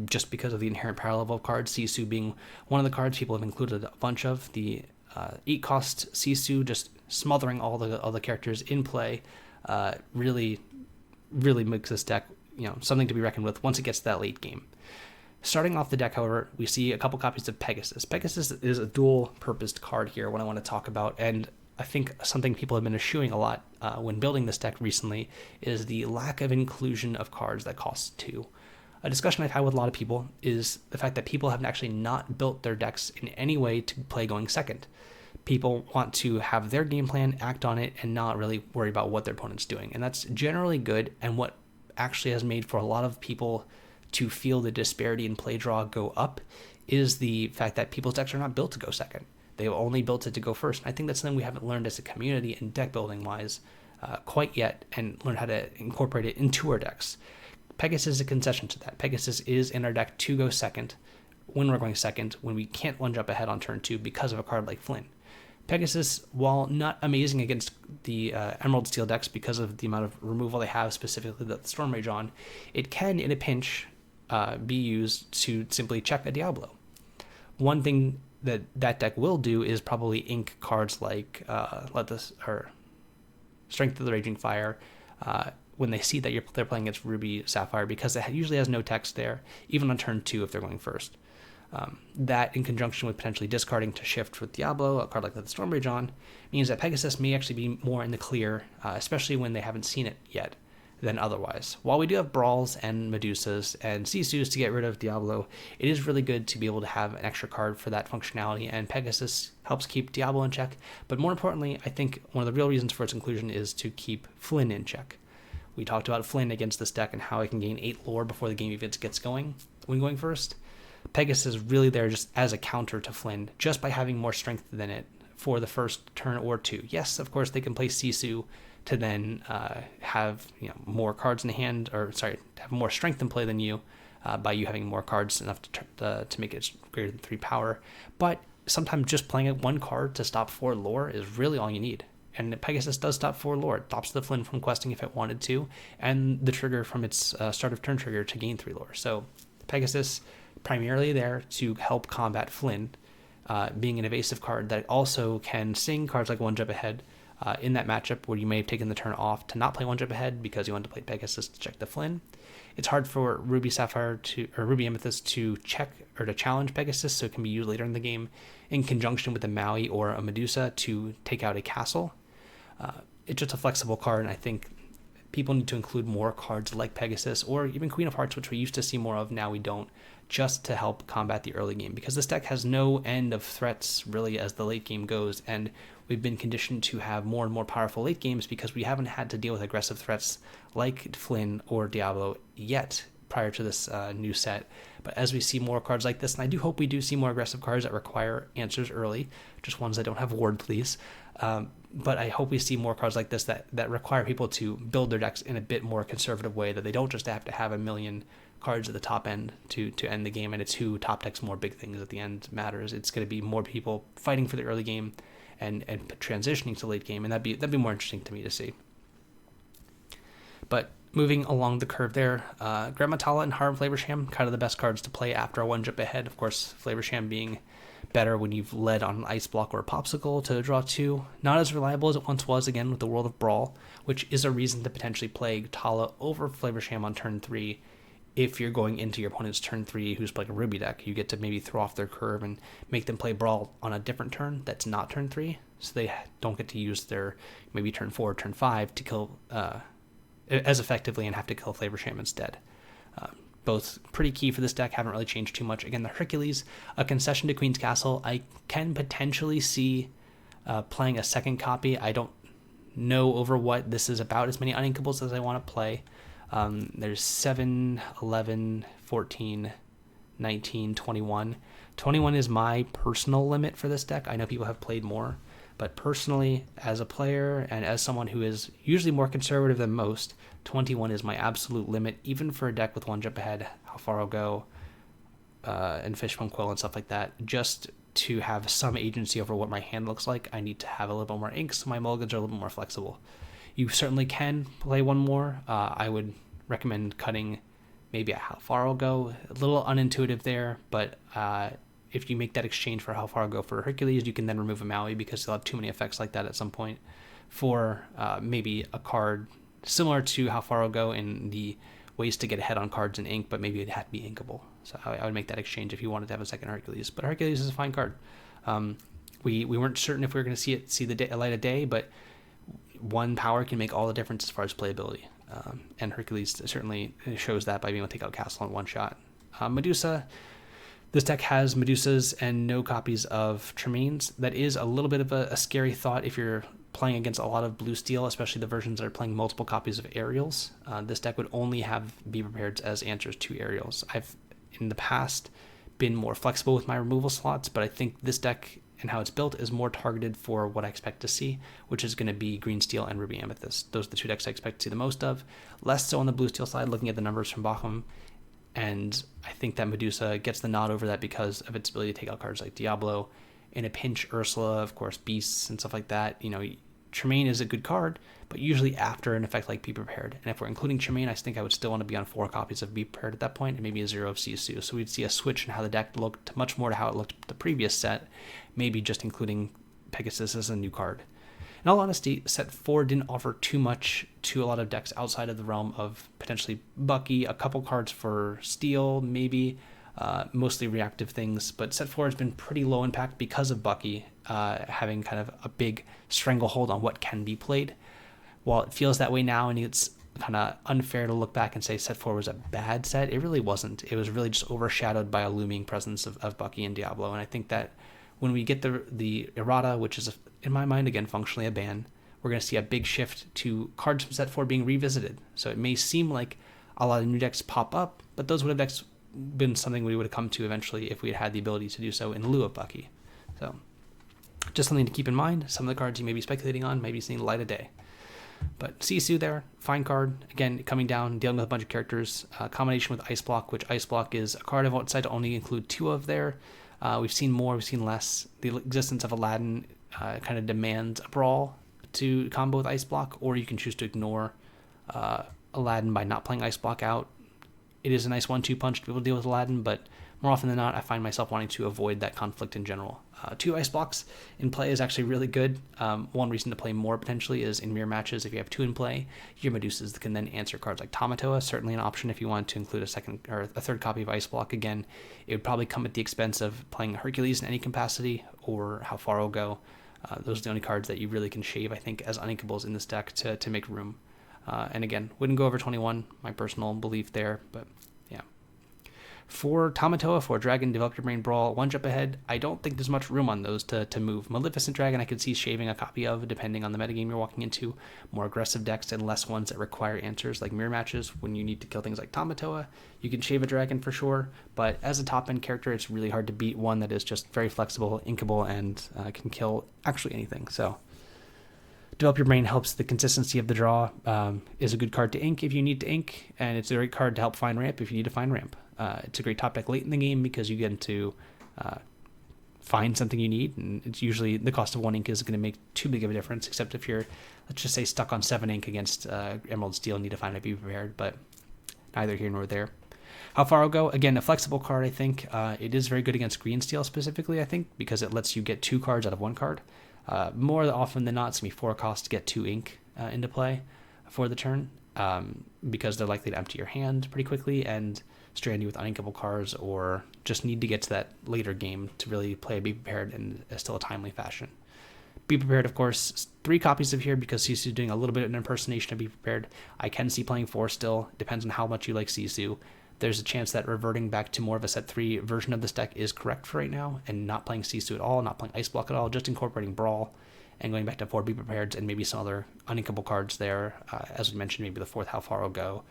just because of the inherent power level of cards. Sisu being one of the cards people have included a bunch of. The 8-cost Sisu just smothering all the characters in play really makes this deck something to be reckoned with once it gets to that late game. Starting off the deck, however, we see a couple copies of Pegasus. Pegasus is a dual-purposed card here, what I want to talk about, and I think something people have been eschewing a lot when building this deck recently is the lack of inclusion of cards that cost 2. A discussion I've had with a lot of people is the fact that people have actually not built their decks in any way to play going second. People want to have their game plan, act on it, and not really worry about what their opponent's doing, and that's generally good, and what actually has made for a lot of people to feel the disparity in play draw go up is the fact that people's decks are not built to go second. They've only built it to go first. And I think that's something we haven't learned as a community and deck building wise quite yet, and learn how to incorporate it into our decks. Pegasus is a concession to that. Pegasus is in our deck to go second when we're going second, when we can't one jump ahead on turn 2 because of a card like Flynn. Pegasus, while not amazing against the Emerald Steel decks because of the amount of removal they have, specifically the Storm Rage on, it can, in a pinch, be used to simply check a Diablo. One thing that deck will do is probably ink cards like Strength of the Raging Fire when they see that they're playing against Ruby Sapphire, because it usually has no text there, even on turn 2 if they're going first. That, in conjunction with potentially discarding to shift with Diablo, a card like the Storm Rage on, means that Pegasus may actually be more in the clear, especially when they haven't seen it yet, than otherwise. While we do have Brawls and Medusas and Sisus to get rid of Diablo, it is really good to be able to have an extra card for that functionality, and Pegasus helps keep Diablo in check. But more importantly, I think one of the real reasons for its inclusion is to keep Flynn in check. We talked about Flynn against this deck and how it can gain 8 lore before the game even gets going when going first. Pegasus is really there just as a counter to Flynn, just by having more strength than it for the first turn or 2. Yes, of course, they can play Sisu to then have more cards in hand, have more strength in play than you by you having more cards enough to make it greater than 3 power. But sometimes just playing 1 card to stop 4 lore is really all you need. And Pegasus does stop 4 lore. It stops the Flynn from questing if it wanted to, and the trigger from its start of turn trigger to gain 3 lore. So Pegasus primarily there to help combat Flynn, being an evasive card that also can sing cards like One Jump Ahead, in that matchup where you may have taken the turn off to not play one jump ahead because you wanted to play Pegasus to check the Flynn. It's hard for Ruby Sapphire or Ruby Amethyst to check or to challenge Pegasus, so it can be used later in the game in conjunction with a Maui or a Medusa to take out a castle. It's just a flexible card, and I think people need to include more cards like Pegasus or even Queen of Hearts, which we used to see more of, now we don't, just to help combat the early game, because this deck has no end of threats really as the late game goes, and we've been conditioned to have more and more powerful late games because we haven't had to deal with aggressive threats like Flynn or Diablo yet prior to this new set. But as we see more cards like this, and I do hope we do see more aggressive cards that require answers early, just ones that don't have ward, please. But I hope we see more cards like this that require people to build their decks in a bit more conservative way, that they don't just have to have a million cards at the top end to end the game, and it's who top decks more big things at the end matters. It's going to be more people fighting for the early game and transitioning to late game, and that'd be more interesting to me to see. But moving along the curve there, Grammatala and Harem Flavorsham, kind of the best cards to play after a one jump ahead. Of course, Flavorsham being better when you've led on an Ice Block or a Popsicle to draw two. Not as reliable as it once was, again, with the World of Brawl, which is a reason to potentially play Tala over Flavorsham on turn 3. If you're going into your opponent's turn 3 who's playing a Ruby deck, you get to maybe throw off their curve and make them play Brawl on a different turn that's not turn 3, so they don't get to use their maybe turn 4 or turn 5 to kill as effectively and have to kill Flavorsham instead. Both pretty key for this deck, haven't really changed too much. Again, the Hercules, a concession to Queen's Castle. I can potentially see playing a second copy. I don't know over what this is about as many uninkables as I want to play. There's 7, 11, 14, 19, 21. 21 is my personal limit for this deck. I know people have played more, but personally, as a player and as someone who is usually more conservative than most, 21 is my absolute limit, even for a deck with one jump ahead, How Far I'll Go, and Fishbone Quill and stuff like that. Just to have some agency over what my hand looks like, I need to have a little bit more ink, so my mulligans are a little bit more flexible. You certainly can play one more. I would recommend cutting maybe a How Far I'll Go. A little unintuitive there, but if you make that exchange for How Far I'll Go for Hercules, you can then remove a Maui because they'll have too many effects like that at some point for maybe a card similar to How Far I'll Go in the ways to get ahead on cards in ink, but maybe it had to be inkable. So I would make that exchange if you wanted to have a second Hercules. But Hercules is a fine card. We weren't certain if we were going to see the light of day, but one power can make all the difference as far as playability. And Hercules certainly shows that by being able to take out Castle in one shot. Medusa. This deck has Medusas and no copies of Tremaines. That is a little bit of a scary thought if you're playing against a lot of blue steel, especially the versions that are playing multiple copies of Aerials. This deck would only have Be Prepared as answers to Aerials. I've, in the past, been more flexible with my removal slots, but I think this deck and how it's built is more targeted for what I expect to see, which is going to be Green Steel and Ruby Amethyst. Those are the two decks I expect to see the most of. Less so on the blue steel side, looking at the numbers from Bochum. And I think that Medusa gets the nod over that because of its ability to take out cards like Diablo. In a pinch, Ursula, of course, Beasts and stuff like that. You know, Tremaine is a good card, but usually after an effect like Be Prepared. And if we're including Tremaine, I think I would still want to be on 4 copies of Be Prepared at that point, and maybe a 0 of Sisu. So we'd see a switch in how the deck looked much more to how it looked the previous set, maybe just including Pegasus as a new card. In all honesty, set 4 didn't offer too much to a lot of decks outside of the realm of potentially Bucky, a couple cards for Steel, maybe, mostly reactive things. But set 4 has been pretty low impact because of Bucky having kind of a big stranglehold on what can be played. While it feels that way now and it's kind of unfair to look back and say set 4 was a bad set, it really wasn't. It was really just overshadowed by a looming presence of Bucky and Diablo. And I think that when we get the errata, which is, in my mind, again, functionally a ban, we're going to see a big shift to cards from set 4 being revisited. So it may seem like a lot of new decks pop up, but those would have decks been something we would have come to eventually if we had the ability to do so in lieu of Bucky. So just something to keep in mind. Some of the cards you may be speculating on may be seeing the light of day. But Sisu there, fine card. Again, coming down, dealing with a bunch of characters. Combination with Ice Block, which Ice Block is a card I've decided to only include 2 of there. We've seen more, we've seen less. The existence of Aladdin kind of demands a brawl to combo with Ice Block, or you can choose to ignore Aladdin by not playing Ice Block out. It is a nice 1-2 punch to be able to deal with Aladdin, but more often than not, I find myself wanting to avoid that conflict in general. 2 ice blocks in play is actually really good. One reason to play more potentially is in mirror matches. If you have 2 in play, your Medusas can then answer cards like Tamatoa. Certainly an option if you want to include a second or a third copy of ice block. Again, it would probably come at the expense of playing Hercules in any capacity or How Far Will Go. Those are the only cards that you really can shave, I think, as uninkables in this deck to make room. And again, wouldn't go over 21, my personal belief there, but yeah. For Tamatoa, for Dragon, Develop Your Brain Brawl, 1 jump ahead, I don't think there's much room on those to move. Maleficent Dragon I could see shaving a copy of, depending on the metagame you're walking into. More aggressive decks and less ones that require answers, like mirror matches, when you need to kill things like Tamatoa. You can shave a dragon for sure, but as a top-end character, it's really hard to beat one that is just very flexible, inkable, and can kill actually anything, so... Develop Your Brain helps the consistency of the draw, is a good card to ink if you need to ink, and it's a great card to help find ramp if you need to find ramp. It's a great top deck late in the game because you get to find something you need, and it's usually the cost of 1 ink is going to make too big of a difference, except if you're, let's just say, stuck on 7 ink against Emerald Steel and need to find it, be prepared, but neither here nor there. How Far Will Go, again, a flexible card, I think. It is very good against Green Steel specifically, I think, because it lets you get 2 cards out of 1 card. More often than not, it's going to be 4 costs to get 2 ink into play for the turn, because they're likely to empty your hand pretty quickly and strand you with uninkable cards, or just need to get to that later game to really play Be Prepared in still a timely fashion. Be Prepared, of course, 3 copies of here because Sisu is doing a little bit of an impersonation of Be Prepared. I can see playing 4 still, depends on how much you like Sisu. There's a chance that reverting back to more of a set 3 version of this deck is correct for right now, and not playing Sisu at all, not playing Ice Block at all, just incorporating Brawl, and going back to 4 Be Prepared and maybe some other uninkable cards there. As we mentioned, maybe the 4th How Far Will Go,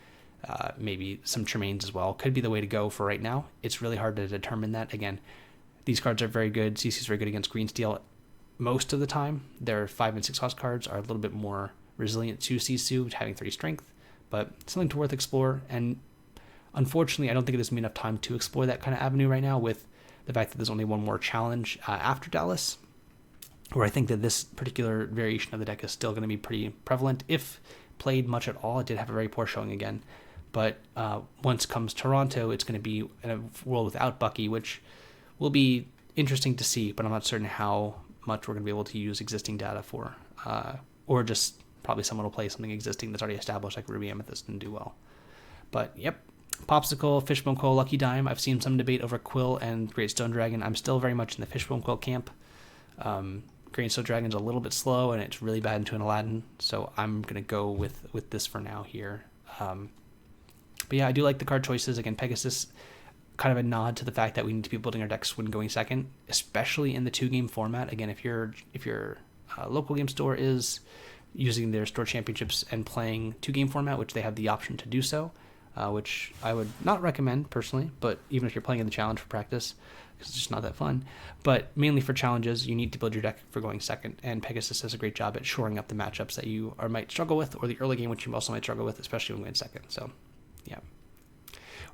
maybe some Tremaines as well. Could be the way to go for right now. It's really hard to determine that. Again, these cards are very good. Sisu is very good against Green Steel most of the time. Their 5 and 6 cost cards are a little bit more resilient to Sisu, having 3 strength, but something to worth explore. And unfortunately, I don't think there's enough time to explore that kind of avenue right now with the fact that there's only one more challenge after Dallas, where I think that this particular variation of the deck is still going to be pretty prevalent. If played much at all, it did have a very poor showing again. But once comes Toronto, it's going to be in a world without Bucky, which will be interesting to see, but I'm not certain how much we're going to be able to use existing data for. Or just probably someone will play something existing that's already established, like Ruby Amethyst, and do well. But, yep. Popsicle, Fishbone Quill, Lucky Dime. I've seen some debate over Quill and Great Stone Dragon. I'm still very much in the Fishbone Quill camp. Great Stone Dragon's a little bit slow, and it's really bad into an Aladdin, so I'm going to go with this for now here. But yeah, I do like the card choices. Again, Pegasus, kind of a nod to the fact that we need to be building our decks when going second, especially in the 2-game format. Again, if your local game store is using their store championships and playing 2-game format, which they have the option to do so, which I would not recommend personally, but even if you're playing in the challenge for practice, because it's just not that fun. But mainly for challenges, you need to build your deck for going second, and Pegasus does a great job at shoring up the matchups that you might struggle with, or the early game, which you also might struggle with, especially when going second. So, yeah.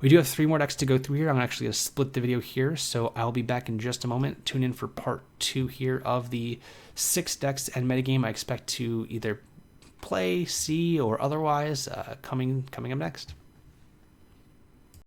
We do have 3 more decks to go through here. I'm actually going to split the video here, so I'll be back in just a moment. Tune in for part 2 here of the 6 decks and metagame I expect to either play, see, or otherwise coming up next.